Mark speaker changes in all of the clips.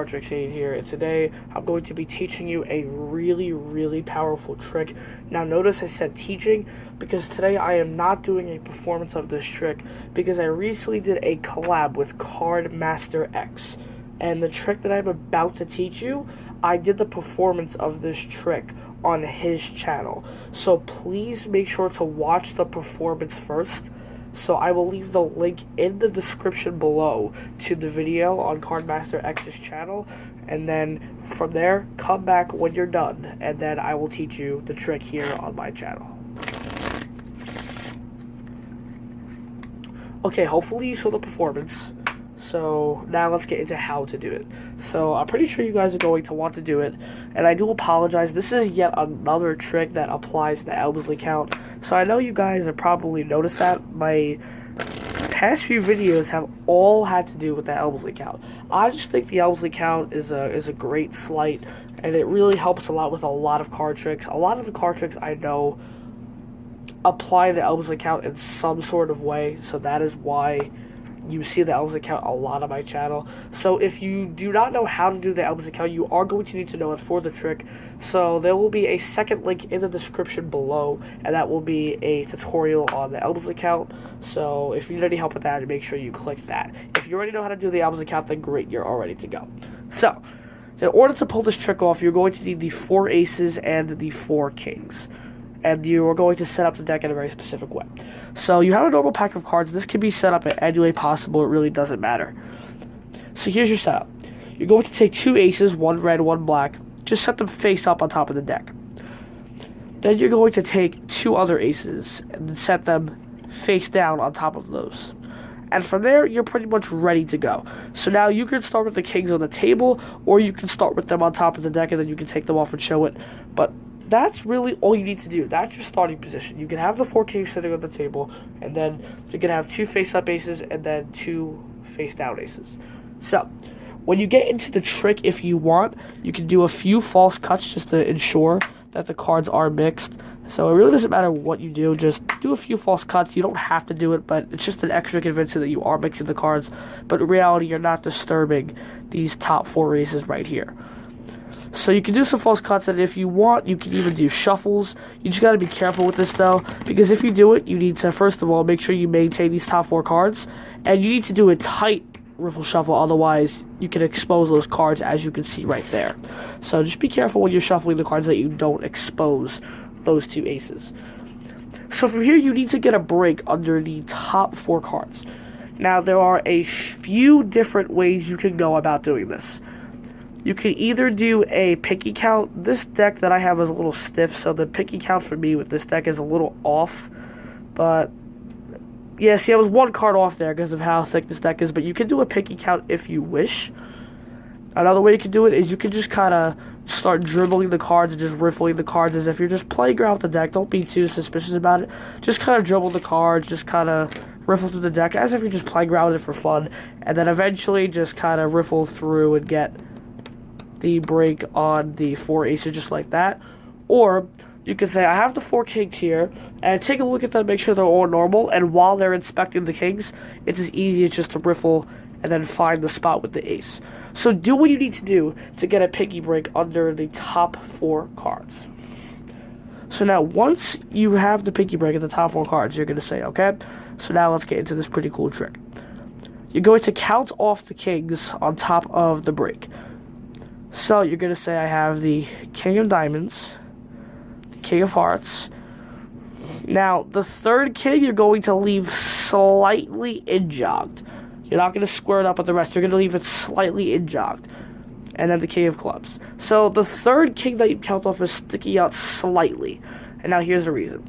Speaker 1: Cardtrix here, and today I'm going to be teaching you a really powerful trick. Now notice I said teaching because today I am not doing a performance of this trick because I recently did a collab with Cardmasterx, and the trick that I'm about to teach you, I did the performance of this trick on his channel. So please make sure to watch the performance first. So I will leave the link in the description below to the video on cardmasterx's channel, and then from there, come back when you're done, and then I will teach you the trick here on my channel. Okay, hopefully you saw the performance. So now let's get into how to do it. So I'm pretty sure you guys are going to want to do it, and I do apologize. This is yet another trick that applies the Elmsley count. So I know you guys have probably noticed that my past few videos have all had to do with the Elmsley count. I just think the Elmsley count is a great sleight, and it really helps a lot with a lot of card tricks. A lot of the card tricks I know apply the Elmsley count in some sort of way, so that is why you see the Elmsley count a lot on my channel. So if you do not know how to do the Elmsley count, you are going to need to know it for the trick. So there will be a second link in the description below, and that will be a tutorial on the Elmsley count. So if you need any help with that, make sure you click that. If you already know how to do the Elmsley count, then great, you're all ready to go. So in order to pull this trick off, you're going to need the 4 aces and the 4 kings. And you are going to set up the deck in a very specific way. So you have a normal pack of cards. This can be set up in any way possible. It really doesn't matter. So here's your setup. You're going to take 2 aces, 1 red, 1 black. Just set them face up on top of the deck. Then you're going to take 2 other aces and set them face down on top of those. And from there, you're pretty much ready to go. So now you can start with the kings on the table, or you can start with them on top of the deck, and then you can take them off and show it. But that's really all you need to do. That's your starting position. You can have the 4 kings sitting on the table, and then you can have 2 face-up aces and then 2 face-down aces. So when you get into the trick, if you want, you can do a few false cuts just to ensure that the cards are mixed. So it really doesn't matter what you do. Just do a few false cuts. You don't have to do it, but it's just an extra convincing that you are mixing the cards. But in reality, you're not disturbing these top 4 aces right here. So you can do some false cuts, and if you want, you can even do shuffles. You just got to be careful with this, though, because if you do it, you need to, first of all, make sure you maintain these top 4 cards, and you need to do a tight riffle shuffle, otherwise you can expose those cards, as you can see right there. So just be careful when you're shuffling the cards that you don't expose those 2 aces. So from here, you need to get a break under the top 4 cards. Now, there are a few different ways you can go about doing this. You can either do a picky count. This deck that I have is a little stiff, so the picky count for me with this deck is a little off. But yeah, see, I was 1 card off there because of how thick this deck is, but you can do a picky count if you wish. Another way you can do it is you can just kind of start dribbling the cards and just riffling the cards as if you're just playing around with the deck. Don't be too suspicious about it. Just kind of dribble the cards, just kind of riffle through the deck as if you're just playing around with it for fun, and then eventually just kind of riffle through and get the break on the 4 aces just like that. Or you can say, I have the 4 kings here, and take a look at them, make sure they're all normal, and while they're inspecting the kings, it's as easy as just to riffle and then find the spot with the ace. So do what you need to do to get a piggy break under the top 4 cards. So now once you have the piggy break in the top 4 cards, you're going to say, okay, so now let's get into this pretty cool trick. You're going to count off the kings on top of the break. So you're going to say, I have the king of diamonds, the king of hearts. Now, the 3rd king you're going to leave slightly injogged. You're not going to square it up with the rest. You're going to leave it slightly injogged. And then the king of clubs. So the 3rd king that you count off is sticking out slightly. And now here's the reason.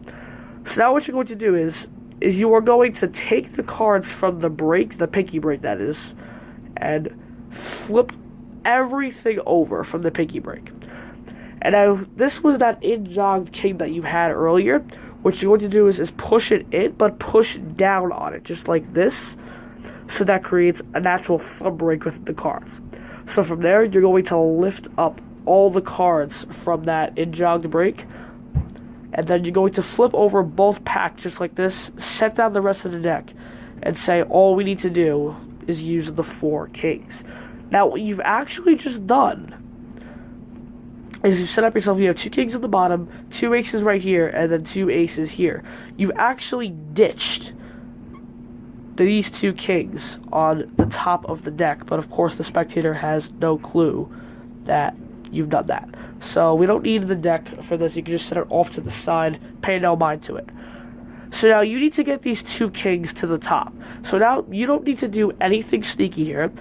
Speaker 1: So now what you're going to do is you are going to take the cards from the break, the pinky break that is, and flip everything over from the pinky break. And now this was that in-jogged king that you had earlier. What you're going to do is push it in, but push down on it, just like this. So that creates a natural thumb break with the cards. So from there, you're going to lift up all the cards from that in-jogged break. And then you're going to flip over both packs just like this, set down the rest of the deck, and say all we need to do is use the 4 kings. Now, what you've actually just done is you've set up yourself, you have 2 kings at the bottom, 2 aces right here, and then 2 aces here. You've actually ditched these 2 kings on the top of the deck, but of course the spectator has no clue that you've done that. So we don't need the deck for this. You can just set it off to the side, pay no mind to it. So now you need to get these 2 kings to the top. So now you don't need to do anything sneaky here,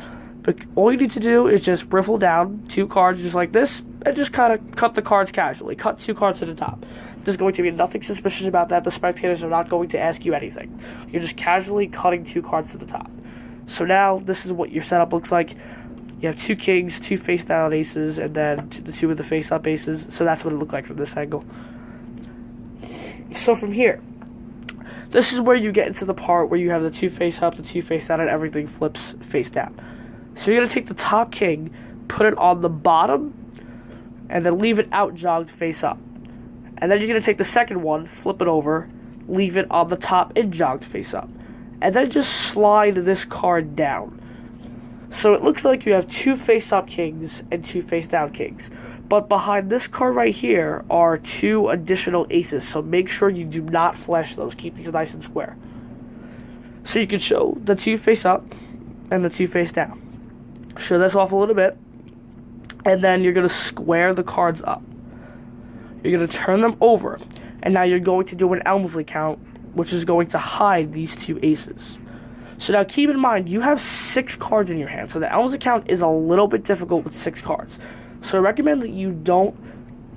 Speaker 1: but all you need to do is just riffle down 2 cards just like this, and just kind of cut the cards casually. Cut 2 cards to the top. There's going to be nothing suspicious about that. The spectators are not going to ask you anything. You're just casually cutting 2 cards to the top. So now this is what your setup looks like. You have 2 kings, 2 face down aces, and then the 2 of the face up aces. So that's what it looked like from this angle. So from here, this is where you get into the part where you have the 2 face up, the 2 face down, and everything flips face down. So you're going to take the top king, put it on the bottom, and then leave it out jogged face up. And then you're going to take the second one, flip it over, leave it on the top in jogged face up. And then just slide this card down. So it looks like you have 2 face up kings and 2 face down kings. But behind this card right here are 2 additional aces. So make sure you do not flesh those. Keep these nice and square. So you can show the 2 face up and the 2 face down. Show this off a little bit. And then you're going to square the cards up. You're going to turn them over, and now you're going to do an Elmsley count, which is going to hide these 2 aces. So now keep in mind, you have 6 cards in your hand, so the Elmsley count is a little bit difficult with 6 cards. So I recommend that you don't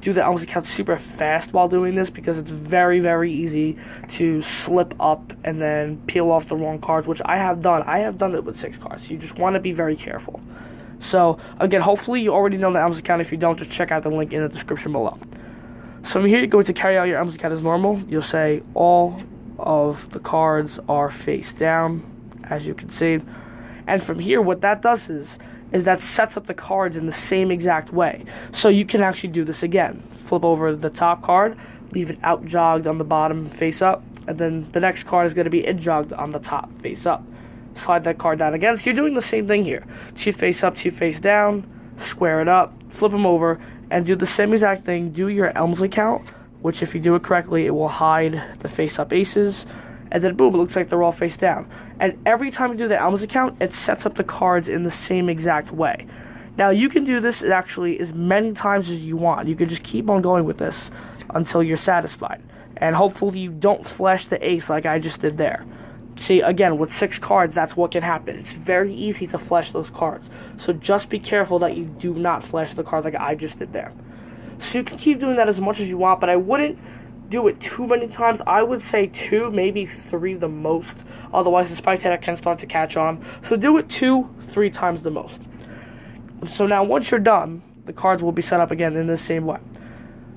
Speaker 1: do the Elmsley count super fast while doing this, because it's very, very easy to slip up and then peel off the wrong cards, which I have done. I have done it with 6 cards, so you just want to be very careful. So, again, hopefully you already know the Elmsley count. If you don't, just check out the link in the description below. So from here, you're going to carry out your Elmsley count as normal. You'll say all of the cards are face down, as you can see. And from here, what that does is that sets up the cards in the same exact way. So you can actually do this again. Flip over the top card, leave it out jogged on the bottom, face up, and then the next card is going to be in jogged on the top, face up. Slide that card down again. So you're doing the same thing here. 2 face up, 2 face down, square it up, flip them over, and do the same exact thing. Do your Elmsley count, which if you do it correctly, it will hide the face-up aces. And then boom, it looks like they're all face down. And every time you do the Elmsley count, it sets up the cards in the same exact way. Now, you can do this actually as many times as you want. You can just keep on going with this until you're satisfied. And hopefully you don't flesh the ace like I just did there. See, again, with 6 cards, that's what can happen. It's very easy to flesh those cards. So just be careful that you do not flesh the cards like I just did there. So you can keep doing that as much as you want, but I wouldn't do it too many times. I would say 2, maybe 3 the most. Otherwise, the spectator can start to catch on. So do it 2, 3 times the most. So now, once you're done, the cards will be set up again in the same way.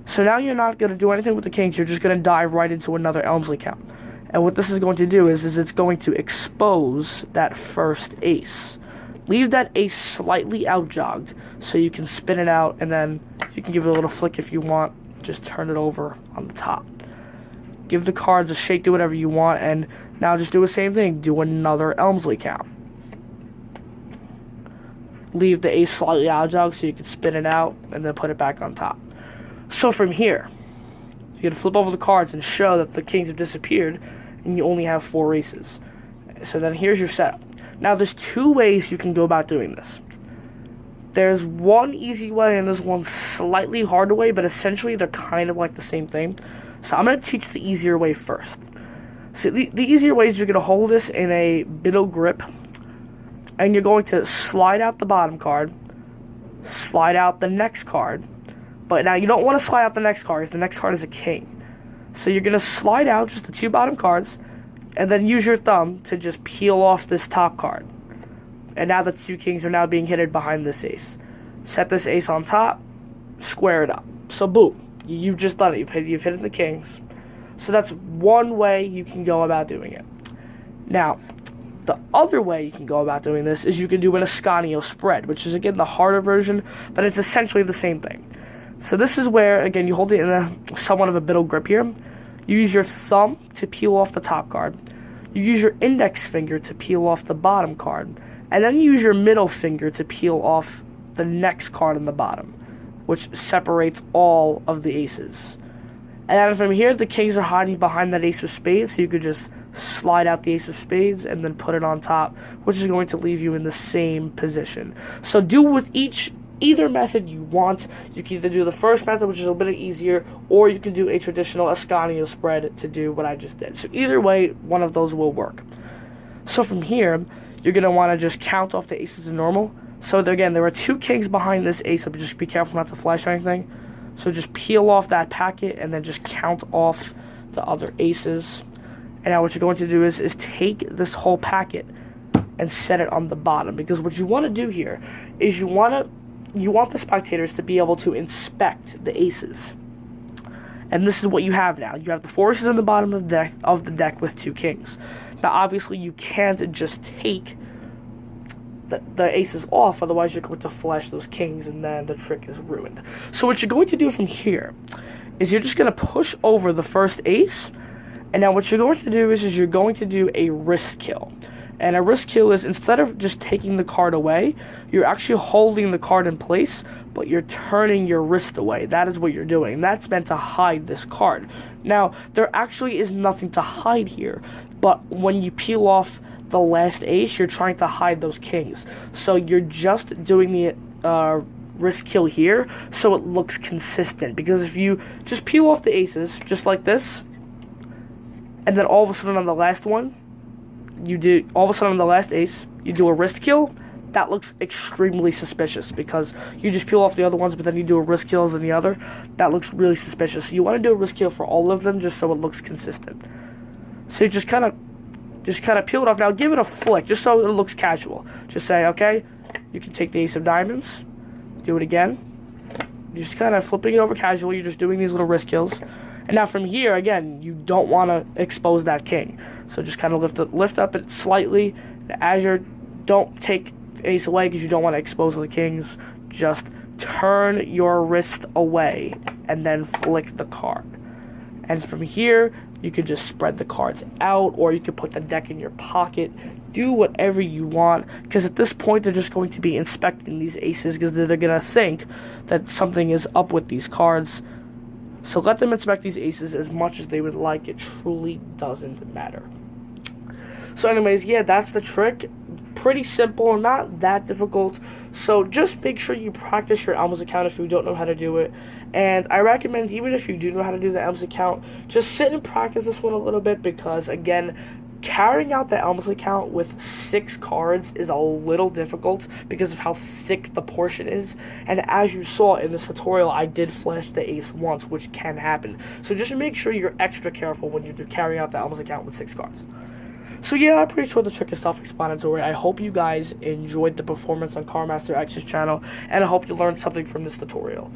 Speaker 1: So now you're not going to do anything with the kings. You're just going to dive right into another Elmsley count. And what this is going to do is it's going to expose that first ace. Leave that ace slightly out-jogged so you can spin it out, and then you can give it a little flick if you want. Just turn it over on the top. Give the cards a shake, do whatever you want, and now just do the same thing. Do another Elmsley count. Leave the ace slightly out-jogged so you can spin it out, and then put it back on top. So from here, you're going to flip over the cards and show that the kings have disappeared, and you only have 4 aces. So then here's your setup. Now there's 2 ways you can go about doing this. There's one easy way and there's one slightly harder way, but essentially they're kind of like the same thing. So I'm going to teach the easier way first. So the easier way is you're going to hold this in a middle grip, and you're going to slide out the bottom card, slide out the next card. But now you don't want to slide out the next card, because the next card is a king. So you're going to slide out just the 2 bottom cards, and then use your thumb to just peel off this top card. And now the 2 kings are now being hidden behind this ace. Set this ace on top, square it up. So boom, you've just done it. You've hidden the kings. So that's one way you can go about doing it. Now, the other way you can go about doing this is you can do an Ascanio spread, which is again the harder version, but it's essentially the same thing. So this is where, again, you hold it in somewhat of a middle grip here. You use your thumb to peel off the top card. You use your index finger to peel off the bottom card. And then you use your middle finger to peel off the next card on the bottom, which separates all of the aces. And then from here, the kings are hiding behind that ace of spades, so you could just slide out the ace of spades and then put it on top, which is going to leave you in the same position. So do with either method you want. You can either do the first method, which is a bit easier, or you can do a traditional Ascanio spread to do what I just did. So either way, one of those will work. So from here, you're going to want to just count off the aces as normal. So again, there are 2 kings behind this ace, but just be careful not to flash or anything. So just peel off that packet and then just count off the other aces. And now what you're going to do is take this whole packet and set it on the bottom. Because what you want to do here is you want the spectators to be able to inspect the aces. And this is what you have now. You have the 4 aces on the bottom of the deck with 2 kings. Now obviously you can't just take the aces off, otherwise you're going to flash those kings and then the trick is ruined. So what you're going to do from here is you're just going to push over the first ace, and now what you're going to do is you're going to do a wrist kill. And a wrist kill is, instead of just taking the card away, you're actually holding the card in place, but you're turning your wrist away. That is what you're doing. That's meant to hide this card. Now, there actually is nothing to hide here, but when you peel off the last ace, you're trying to hide those kings. So you're just doing the wrist kill here so it looks consistent. Because if you just peel off the aces, just like this, and then all of a sudden on the last one, all of a sudden on the last ace, you do a wrist kill, that looks extremely suspicious because you just peel off the other ones, but then you do a wrist kill as in the other. That looks really suspicious. So you want to do a wrist kill for all of them just so it looks consistent. So you just kind of peel it off. Now give it a flick just so it looks casual. Just say, okay, you can take the ace of diamonds, do it again. You're just kind of flipping it over casually. You're just doing these little wrist kills. And now from here, again, you don't want to expose that king. So just kind of lift up it slightly. Don't take the ace away because you don't want to expose the kings. Just turn your wrist away and then flick the card. And from here, you could just spread the cards out, or you could put the deck in your pocket. Do whatever you want, because at this point, they're just going to be inspecting these aces because they're going to think that something is up with these cards. So let them inspect these aces as much as they would like. It truly doesn't matter. So anyways, yeah, that's the trick. Pretty simple, not that difficult. So just make sure you practice your Elmsley account if you don't know how to do it. And I recommend, even if you do know how to do the Elmsley account, just sit and practice this one a little bit, because again, carrying out the Elmsley account with 6 cards is a little difficult because of how thick the portion is. And as you saw in this tutorial, I did flash the ace once, which can happen. So just make sure you're extra careful when you do carry out the Elmsley account with 6 cards. So yeah, I'm pretty sure the trick is self-explanatory. I hope you guys enjoyed the performance on cardmasterx's channel, and I hope you learned something from this tutorial.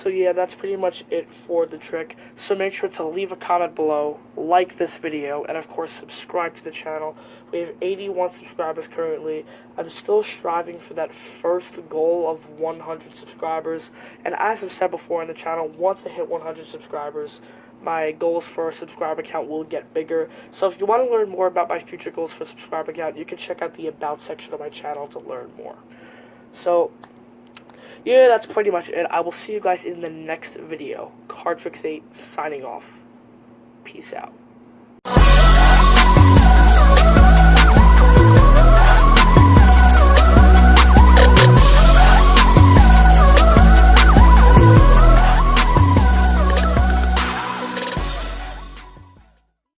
Speaker 1: So yeah, that's pretty much it for the trick. So make sure to leave a comment below, like this video, and of course subscribe to the channel. We have 81 subscribers currently. I'm still striving for that first goal of 100 subscribers. And as I've said before on the channel, once I hit 100 subscribers, my goals for a subscriber count will get bigger. So if you want to learn more about my future goals for subscriber count, you can check out the About section of my channel to learn more. So yeah, that's pretty much it. I will see you guys in the next video. Cardtrix 8 signing off. Peace out.